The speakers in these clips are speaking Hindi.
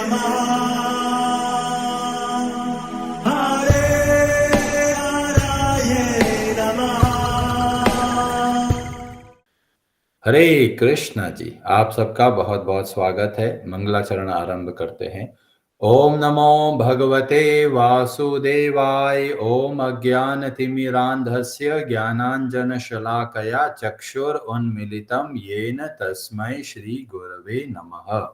नमः हरे हराये नमः। हरे कृष्णा जी, आप सबका बहुत बहुत स्वागत है। मंगलाचरण आरंभ करते हैं। ओम नमो भगवते वासुदेवाय। ओम अज्ञानतिमिरान्धस्य ज्ञानाञ्जनशलाकया चक्षुरुन्मीलितं येन तस्मै श्रीगुरवे नमः।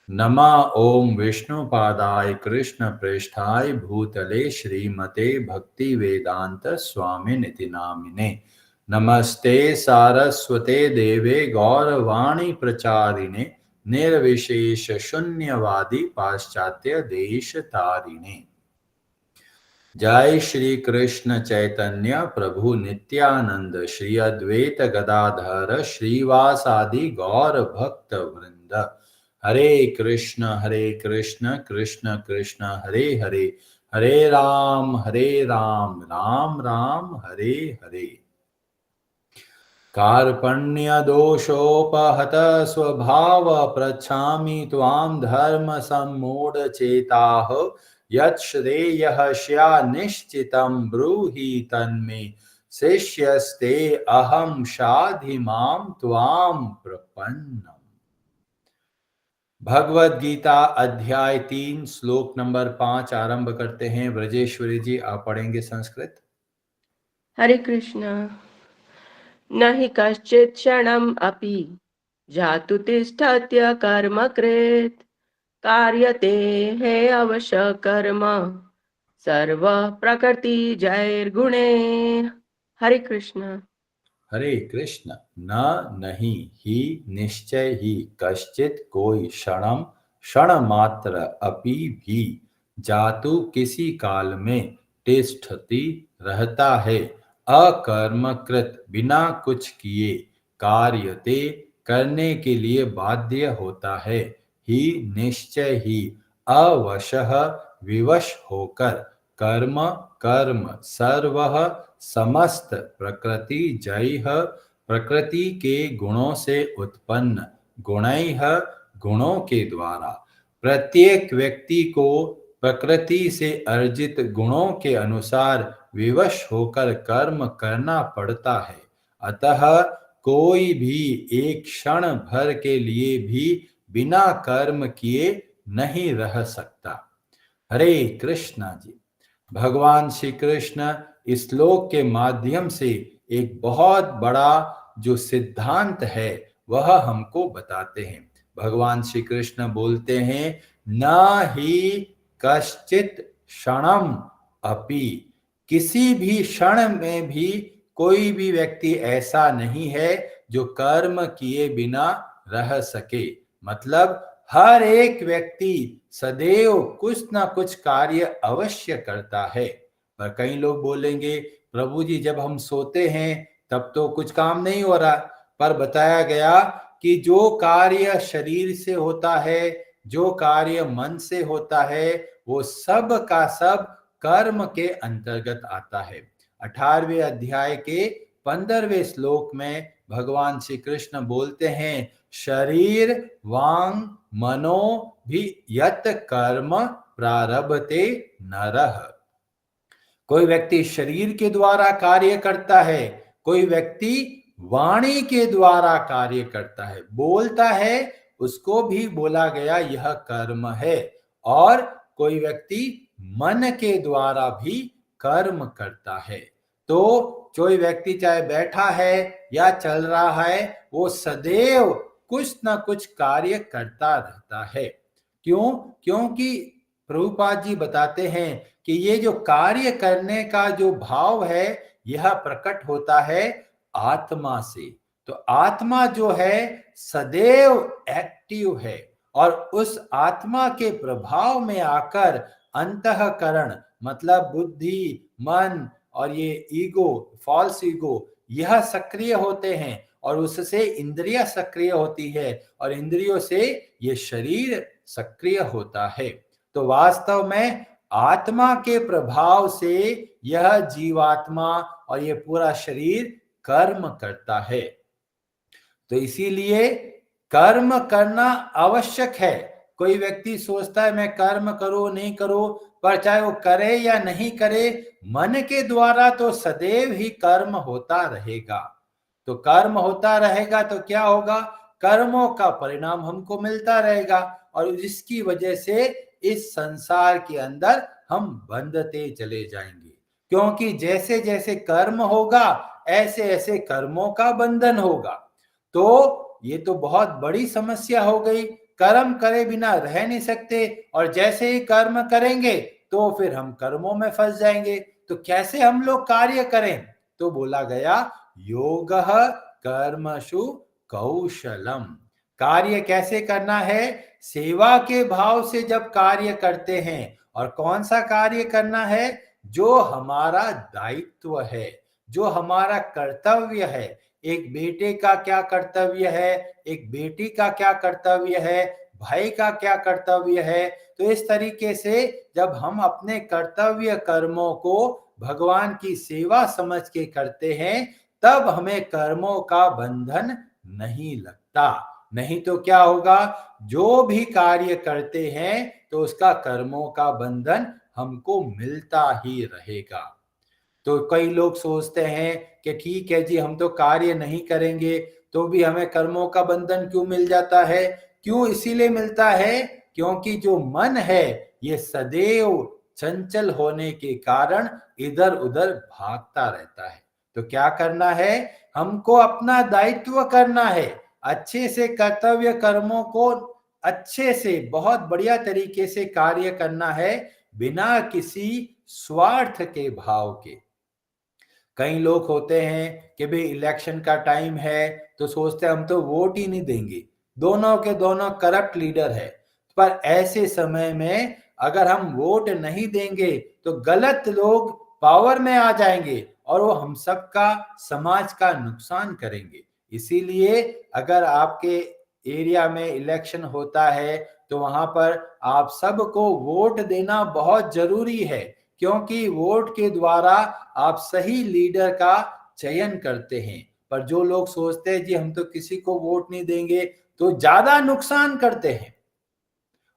नमः ओम विष्णुपादाय कृष्णप्रेष्ठाय भूतले श्रीमते भक्तिवेदांत स्वामिनिति नामिने। नमस्ते सारस्वते देवे गौरवाणी प्रचारिणे निर्विशेष शून्यवादी पाश्चात्य देश तारिणे। जय श्री कृष्ण चैतन्य प्रभु नित्यानंद श्री अद्वैत गदाधर श्रीवासादि गौर भक्त वृंद। हरे कृष्ण कृष्ण कृष्ण हरे हरे, हरे राम राम राम हरे हरे। कार्पण्य दोषोपहत स्वभाव प्रच्छामि त्वां धर्म सम्मूढ़ चेताः। यच्छ्रेयः स्यान्निश्चितं ब्रूहि तन्मे शिष्यस्ते अहं शाधि मां त्वां प्रपन्नम्। भगवद गीता अध्याय 3 श्लोक नंबर 5 आरंभ करते हैं। ब्रजेश्वरी जी, आप पढ़ेंगे संस्कृत। हरे कृष्ण। न हि कश्चित् क्षणम् अपि जातु तिष्ठत्य कर्मकृत् कार्यते हे अवश्य कर्म सर्व प्रकृति जैर्गुणे। हरे कृष्ण। हरे कृष्ण। न नहीं ही निश्चय ही कश्चित कोई क्षणम क्षण मात्र अपि भी जातु किसी काल में तिष्ठति रहता है अकर्मकृत बिना कुछ किए कार्यते करने के लिए बाध्य होता है ही निश्चय ही अवशः विवश होकर कर्म कर्म सर्वः समस्त प्रकृति जैः प्रकृति के गुणों से उत्पन्न गुणैः गुणों के द्वारा प्रत्येक व्यक्ति को प्रकृति से अर्जित गुणों के अनुसार विवश होकर कर्म करना पड़ता है। अतः कोई भी एक क्षण भर के लिए भी बिना कर्म किए नहीं रह सकता। हरे कृष्णा जी। भगवान श्री कृष्ण इस श्लोक के माध्यम से एक बहुत बड़ा जो सिद्धांत है वह हमको बताते हैं। भगवान श्री कृष्ण बोलते हैं, न ही कश्चित क्षणम अपि, किसी भी क्षण में भी कोई भी व्यक्ति ऐसा नहीं है जो कर्म किए बिना रह सके। मतलब हर एक व्यक्ति सदैव कुछ ना कुछ कार्य अवश्य करता है। पर कई लोग बोलेंगे, प्रभु जी जब हम सोते हैं तब तो कुछ काम नहीं हो रहा। पर बताया गया कि जो कार्य शरीर से होता है, जो कार्य मन से होता है, वो सब का सब कर्म के अंतर्गत आता है। 18वें अध्याय के 15वें श्लोक में भगवान श्री कृष्ण बोलते हैं, शरीर वांग मनो भी यत कर्म प्रारभते नरः। कोई व्यक्ति शरीर के द्वारा कार्य करता है, कोई व्यक्ति वाणी के द्वारा कार्य करता है, बोलता है, उसको भी बोला गया यह कर्म है। और कोई व्यक्ति मन के द्वारा भी कर्म करता है। तो कोई व्यक्ति चाहे बैठा है या चल रहा है, वो सदैव कुछ ना कुछ कार्य करता रहता है। क्यों? क्योंकि प्रभुपाद जी बताते हैं कि ये जो कार्य करने का जो भाव है यह प्रकट होता है आत्मा से। तो आत्मा जो है सदैव एक्टिव है और उस आत्मा के प्रभाव में आकर अंतःकरण मतलब बुद्धि, मन और ये ईगो, फॉल्स ईगो, यह सक्रिय होते हैं और उससे इंद्रियां सक्रिय होती है और इंद्रियों से ये शरीर सक्रिय होता है। तो वास्तव में आत्मा के प्रभाव से यह जीवात्मा और ये पूरा शरीर कर्म करता है। तो इसीलिए कर्म करना आवश्यक है। कोई व्यक्ति सोचता है मैं कर्म करूं नहीं करूं, पर चाहे वो करे या नहीं करे, मन के द्वारा तो सदैव ही कर्म होता रहेगा। तो कर्म होता रहेगा तो क्या होगा, कर्मों का परिणाम हमको मिलता रहेगा, और जिसकी वजह से इस संसार के अंदर हम बंधते चले जाएंगे। क्योंकि जैसे जैसे कर्म होगा, ऐसे ऐसे कर्मों का बंधन होगा। तो ये तो बहुत बड़ी समस्या हो गई। कर्म करे बिना रह नहीं सकते, और जैसे ही कर्म करेंगे तो फिर हम कर्मों में फंस जाएंगे। तो कैसे हम लोग कार्य करें? तो बोला गया योगः कर्मसु कौशलम। कार्य कैसे करना है? सेवा के भाव से जब कार्य करते हैं, और कौन सा कार्य करना है? जो हमारा दायित्व है, जो हमारा कर्तव्य है। एक बेटे का क्या कर्तव्य है, एक बेटी का क्या कर्तव्य है, भाई का क्या कर्तव्य है। तो इस तरीके से जब हम अपने कर्तव्य कर्मों को भगवान की सेवा समझ के करते हैं, तब हमें कर्मों का बंधन नहीं लगता। नहीं तो क्या होगा, जो भी कार्य करते हैं तो उसका कर्मों का बंधन हमको मिलता ही रहेगा। तो कई लोग सोचते हैं कि ठीक है जी, हम तो कार्य नहीं करेंगे तो भी हमें कर्मों का बंधन क्यों मिल जाता है? क्यों इसीलिए मिलता है, क्योंकि जो मन है ये सदैव चंचल होने के कारण इधर उधर भागता रहता है। तो क्या करना है, हमको अपना दायित्व करना है, अच्छे से कर्तव्य कर्मों को अच्छे से बहुत बढ़िया तरीके से कार्य करना है, बिना किसी स्वार्थ के भाव के। कई लोग होते हैं कि भाई इलेक्शन का टाइम है तो सोचते हैं हम तो वोट ही नहीं देंगे, दोनों के दोनों करप्ट लीडर है। पर ऐसे समय में अगर हम वोट नहीं देंगे तो गलत लोग पावर में आ जाएंगे और वो हम सबका समाज का नुकसान करेंगे। इसीलिए अगर आपके एरिया में इलेक्शन होता है तो वहां पर आप सबको वोट देना बहुत जरूरी है, क्योंकि वोट के द्वारा आप सही लीडर का चयन करते हैं। पर जो लोग सोचते हैं जी हम तो किसी को वोट नहीं देंगे, तो ज्यादा नुकसान करते हैं।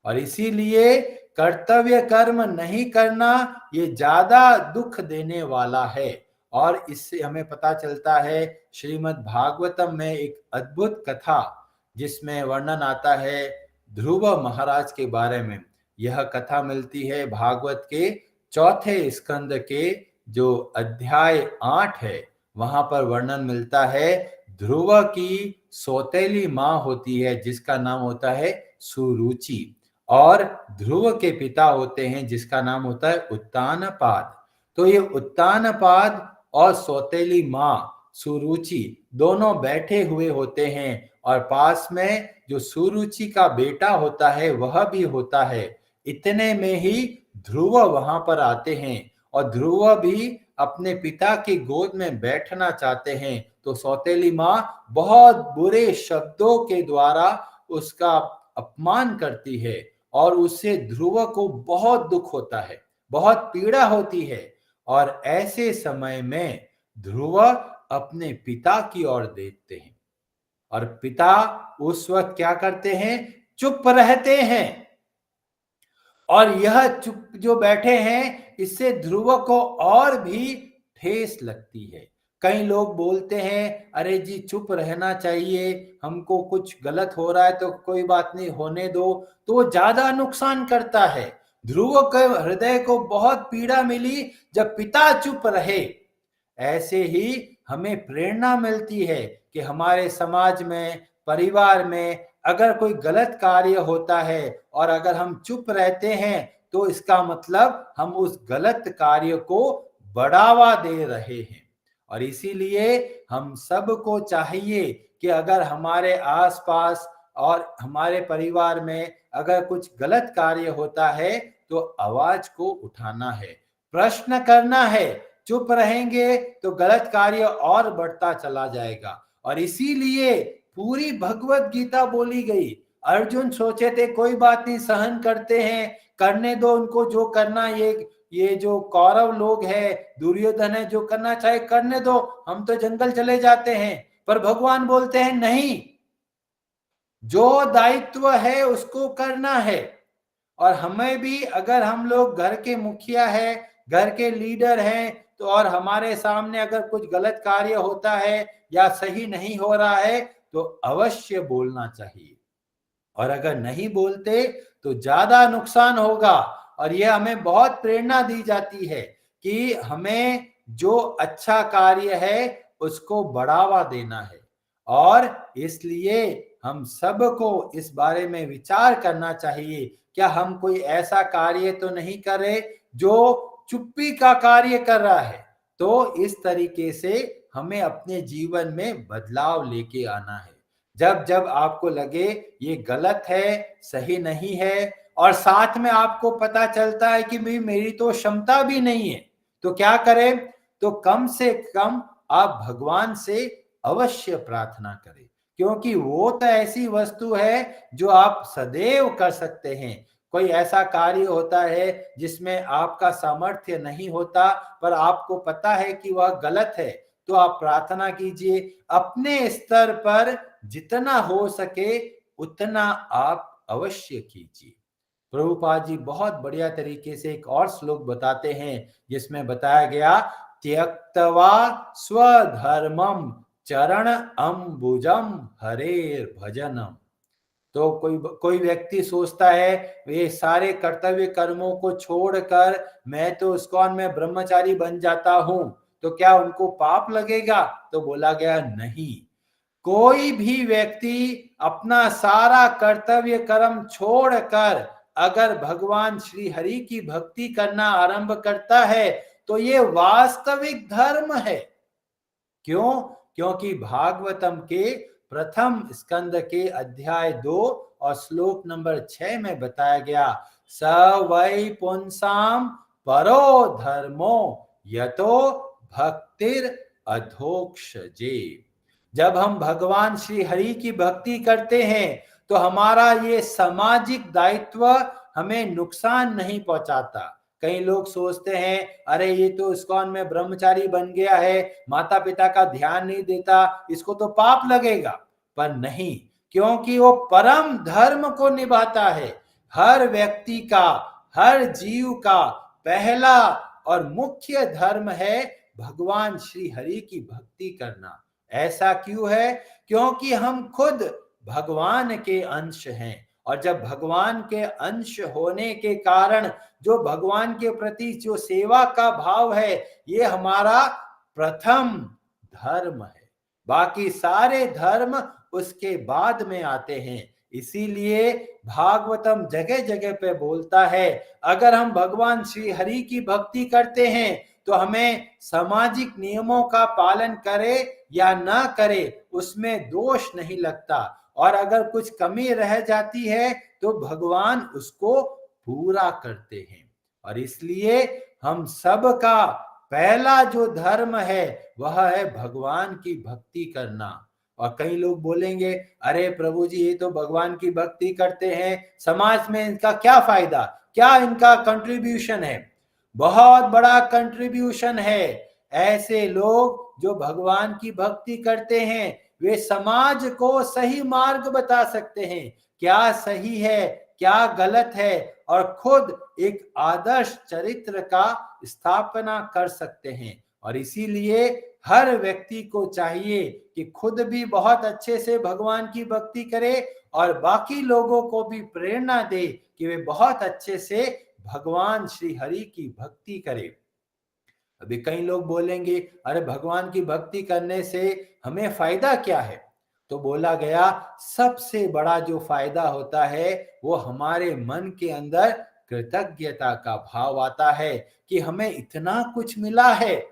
और इसीलिए कर्तव्य कर्म नहीं करना ये ज्यादा दुख देने वाला है। और इससे हमें पता चलता है श्रीमद् भागवतम में एक अद्भुत कथा, जिसमें वर्णन आता है ध्रुव महाराज के बारे में। यह कथा मिलती है भागवत के चौथे स्कंद के जो अध्याय 8 है, वहां पर वर्णन मिलता है। ध्रुव की सौतेली माँ होती है जिसका नाम होता है सुरुचि, और ध्रुव के पिता होते हैं जिसका नाम होता है उत्तानपाद। तो ये उत्तानपाद और सौतेली माँ सुरुचि दोनों बैठे हुए होते हैं, और पास में जो सुरुचि का बेटा होता है वह भी होता है। इतने में ही ध्रुव वहां पर आते हैं, और ध्रुव भी अपने पिता की गोद में बैठना चाहते हैं। तो सौतेली माँ बहुत बुरे शब्दों के द्वारा उसका अपमान करती है, और उससे ध्रुव को बहुत दुख होता है, बहुत पीड़ा होती है। और ऐसे समय में ध्रुव अपने पिता की ओर देखते हैं, और पिता उस वक्त क्या करते हैं, चुप रहते हैं। और यह चुप जो बैठे हैं, इससे ध्रुव को और भी ठेस लगती है। कई लोग बोलते हैं अरे जी चुप रहना चाहिए, हमको कुछ गलत हो रहा है तो कोई बात नहीं, होने दो। तो वो ज्यादा नुकसान करता है। ध्रुव के हृदय को बहुत पीड़ा मिली जब पिता चुप रहे। ऐसे ही हमें प्रेरणा मिलती है कि हमारे समाज में, परिवार में अगर कोई गलत कार्य होता है और अगर हम चुप रहते हैं, तो इसका मतलब हम उस गलत कार्य को बढ़ावा दे रहे हैं। और इसीलिए हम सबको चाहिए कि अगर हमारे आसपास और हमारे परिवार में अगर कुछ गलत कार्य होता है तो आवाज को उठाना है, प्रश्न करना है। चुप रहेंगे तो गलत कार्य और बढ़ता चला जाएगा। और इसीलिए पूरी भगवत गीता बोली गई। अर्जुन सोचे थे कोई बात नहीं, सहन करते हैं, करने दो उनको जो करना। ये जो कौरव लोग हैं, दुर्योधन है, जो करना चाहे करने दो, हम तो जंगल चले जाते हैं। पर भगवान बोलते हैं नहीं, जो दायित्व है उसको करना है। और हमें भी, अगर हम लोग घर के मुखिया है, घर के लीडर हैं, तो और हमारे सामने अगर कुछ गलत कार्य होता है या सही नहीं हो रहा है तो अवश्य बोलना चाहिए। और अगर नहीं बोलते तो ज्यादा नुकसान होगा। और यह हमें बहुत प्रेरणा दी जाती है कि हमें जो अच्छा कार्य है उसको बढ़ावा देना है। और इसलिए हम सबको इस बारे में विचार करना चाहिए, क्या हम कोई ऐसा कार्य तो नहीं कर रहे जो चुप्पी का कार्य कर रहा है। तो इस तरीके से हमें अपने जीवन में बदलाव लेके आना है। जब जब आपको लगे ये गलत है, सही नहीं है, और साथ में आपको पता चलता है कि भाई मेरी तो क्षमता भी नहीं है, तो क्या करें? तो कम से कम आप भगवान से अवश्य प्रार्थना करें, क्योंकि वो तो ऐसी वस्तु है जो आप सदैव कर सकते हैं। कोई ऐसा कार्य होता है जिसमें आपका सामर्थ्य नहीं होता, पर आपको पता है कि वह गलत है, तो आप प्रार्थना कीजिए अपने स्तर पर, जितना हो सके उतना आप अवश्य कीजिए। प्रभुपाद जी बहुत बढ़िया तरीके से एक और श्लोक बताते हैं जिसमें बताया गया, त्यक्तवा स्वधर्मम चरण अम्बुजम हरेर भजनम। तो कोई व्यक्ति सोचता है वे सारे कर्तव्य कर्मों को छोड़कर मैं तो इस्कॉन में ब्रह्मचारी बन जाता हूं, तो क्या उनको पाप लगेगा? तो बोला गया नहीं। कोई भी व्यक्ति अपना सारा कर्तव्य कर्म छोड़कर अगर भगवान श्री हरि की भक्ति करना आरंभ करता है तो ये वास्तविक धर्म है। क्यों? क्योंकि भागवतम के प्रथम स्कंद के अध्याय 2 और श्लोक नंबर 6 में बताया गया, स वै पुंसाम परो धर्मो यतो भक्तिर अधोक्षजे। जब हम भगवान श्री हरि की भक्ति करते हैं तो हमारा ये सामाजिक दायित्व हमें नुकसान नहीं पहुंचाता। कई लोग सोचते हैं अरे ये तो इस्कॉन में ब्रह्मचारी बन गया है, माता पिता का ध्यान नहीं देता, इसको तो पाप लगेगा। पर नहीं, क्योंकि वो परम धर्म को निभाता है। हर व्यक्ति का, हर जीव का पहला और मुख्य धर्म है भगवान श्री हरि की भक्ति करना। ऐसा क्यों है? क्योंकि हम खुद भगवान के अंश हैं, और जब भगवान के अंश होने के कारण जो भगवान के प्रति जो सेवा का भाव है, ये हमारा प्रथम धर्म है। बाकी सारे धर्म उसके बाद में आते हैं। इसीलिए भागवतम जगह जगह पे बोलता है, अगर हम भगवान श्री हरि की भक्ति करते हैं तो हमें सामाजिक नियमों का पालन करे या ना करे उसमें दोष नहीं लगता, और अगर कुछ कमी रह जाती है तो भगवान उसको पूरा करते हैं। और इसलिए हम सब का पहला जो धर्म है वह है भगवान की भक्ति करना। और कई लोग बोलेंगे अरे प्रभु जी ये तो भगवान की भक्ति करते हैं, समाज में इनका क्या फायदा, क्या इनका कंट्रीब्यूशन है? बहुत बड़ा कंट्रीब्यूशन है। ऐसे लोग जो भगवान की भक्ति करते हैं वे समाज को सही मार्ग बता सकते हैं, क्या सही है क्या गलत है, और खुद एक आदर्श चरित्र का स्थापना कर सकते हैं। और इसीलिए हर व्यक्ति को चाहिए कि खुद भी बहुत अच्छे से भगवान की भक्ति करे और बाकी लोगों को भी प्रेरणा दे कि वे बहुत अच्छे से भगवान श्री हरि की भक्ति करें। अभी कई लोग बोलेंगे अरे भगवान की भक्ति करने से हमें फायदा क्या है? तो बोला गया सबसे बड़ा जो फायदा होता है वो हमारे मन के अंदर कृतज्ञता का भाव आता है कि हमें इतना कुछ मिला है।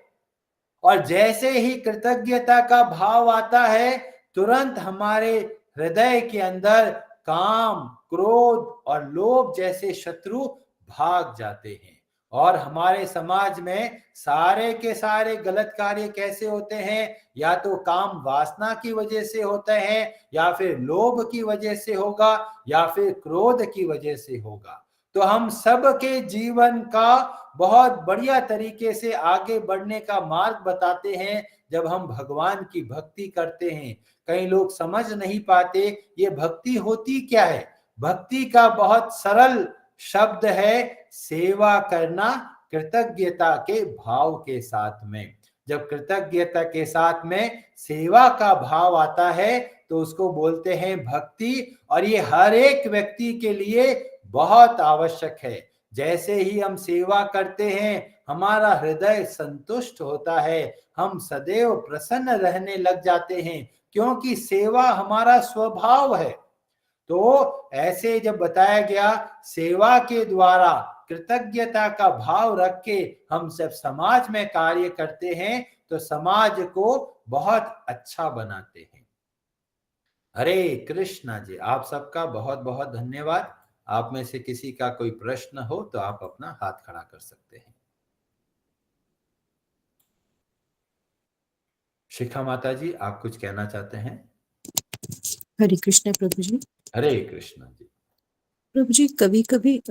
और जैसे ही कृतज्ञता का भाव आता है तुरंत हमारे हृदय के अंदर काम, क्रोध और लोभ जैसे शत्रु भाग जाते हैं। और हमारे समाज में सारे के सारे गलत कार्य कैसे होते हैं? या तो काम वासना की वजह से होते हैं, या फिर लोभ की वजह से होगा, या फिर क्रोध की वजह से होगा। तो हम सबके जीवन का बहुत बढ़िया तरीके से आगे बढ़ने का मार्ग बताते हैं जब हम भगवान की भक्ति करते हैं। कई लोग समझ नहीं पाते ये भक्ति होती क्या है। भक्ति का बहुत सरल शब्द है सेवा करना कृतज्ञता के भाव के साथ में। जब कृतज्ञता के साथ में सेवा का भाव आता है तो उसको बोलते हैं भक्ति। और ये हर एक व्यक्ति के लिए बहुत आवश्यक है। जैसे ही हम सेवा करते हैं हमारा हृदय संतुष्ट होता है, हम सदैव प्रसन्न रहने लग जाते हैं क्योंकि सेवा हमारा स्वभाव है। तो ऐसे जब बताया गया सेवा के द्वारा कृतज्ञता का भाव रख के हम सब समाज में कार्य करते हैं तो समाज को बहुत अच्छा बनाते हैं। हरे कृष्णा जी, आप सबका बहुत बहुत धन्यवाद। आप में से किसी का कोई प्रश्न हो तो आप अपना हाथ खड़ा कर सकते हैं। शिखा माता जी, आप कुछ कहना चाहते हैं? हरे कृष्णा प्रभु जी। हरे कृष्णा जी। प्रभु जी, कभी कभी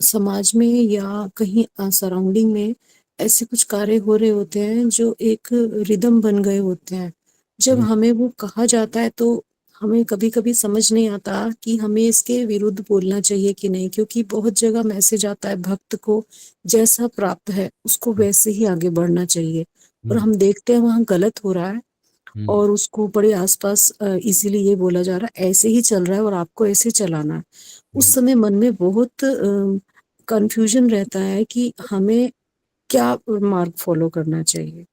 समाज में या कहीं सराउंडिंग में ऐसे कुछ कार्य हो रहे होते हैं जो एक रिदम बन गए होते हैं। जब हमें वो कहा जाता है तो हमें कभी कभी समझ नहीं आता कि हमें इसके विरुद्ध बोलना चाहिए कि नहीं, क्योंकि बहुत जगह मैसेज आता है भक्त को जैसा प्राप्त है उसको वैसे ही आगे बढ़ना चाहिए, और हम देखते हैं वहाँ गलत हो रहा है और उसको बड़े आसपास इजीली ये बोला जा रहा है ऐसे ही चल रहा है और आपको ऐसे चलाना है। उस समय मन में बहुत कंफ्यूजन रहता है कि हमें क्या मार्ग फॉलो करना चाहिए।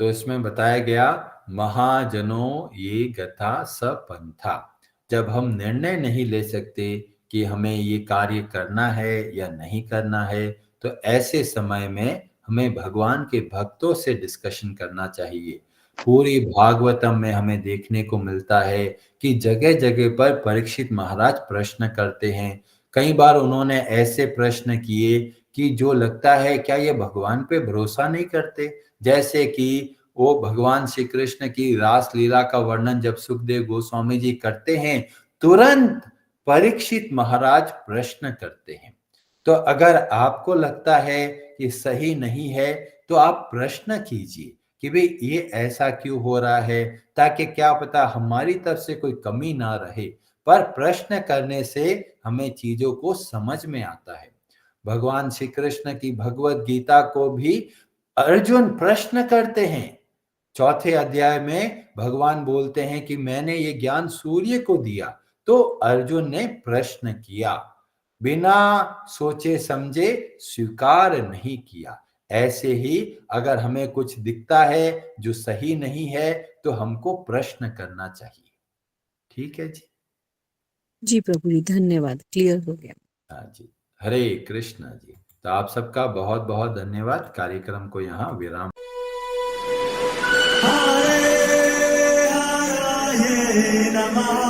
तो इसमें बताया गया महाजनों ये गथा सपंथा। जब हम निर्णय नहीं ले सकते कि हमें ये कार्य करना है या नहीं करना है तो ऐसे समय में हमें भगवान के भक्तों से डिस्कशन करना चाहिए। पूरी भागवतम में हमें देखने को मिलता है कि जगह जगह पर परीक्षित महाराज प्रश्न करते हैं। कई बार उन्होंने ऐसे प्रश्न किए कि जो लगता है क्या ये भगवान पे भरोसा नहीं करते। जैसे कि वो भगवान श्री कृष्ण की रास लीला का वर्णन जब सुखदेव गोस्वामी जी करते हैं तुरंत परीक्षित महाराज प्रश्न करते हैं। तो अगर आपको लगता है कि सही नहीं है तो आप प्रश्न कीजिए कि भाई ये ऐसा क्यों हो रहा है, ताकि क्या पता हमारी तरफ से कोई कमी ना रहे। पर प्रश्न करने से हमें चीजों को समझ में आता है। भगवान श्री कृष्ण की भगवत गीता को भी अर्जुन प्रश्न करते हैं। चौथे अध्याय में भगवान बोलते हैं कि मैंने ये ज्ञान सूर्य को दिया, तो अर्जुन ने प्रश्न किया, बिना सोचे समझे स्वीकार नहीं किया। ऐसे ही अगर हमें कुछ दिखता है जो सही नहीं है तो हमको प्रश्न करना चाहिए। ठीक है जी। जी प्रभु जी, धन्यवाद, क्लियर हो गया। हाँ जी, हरे कृष्णा जी। तो आप सबका बहुत बहुत धन्यवाद। कार्यक्रम को यहाँ विराम। हरे हरे नमः।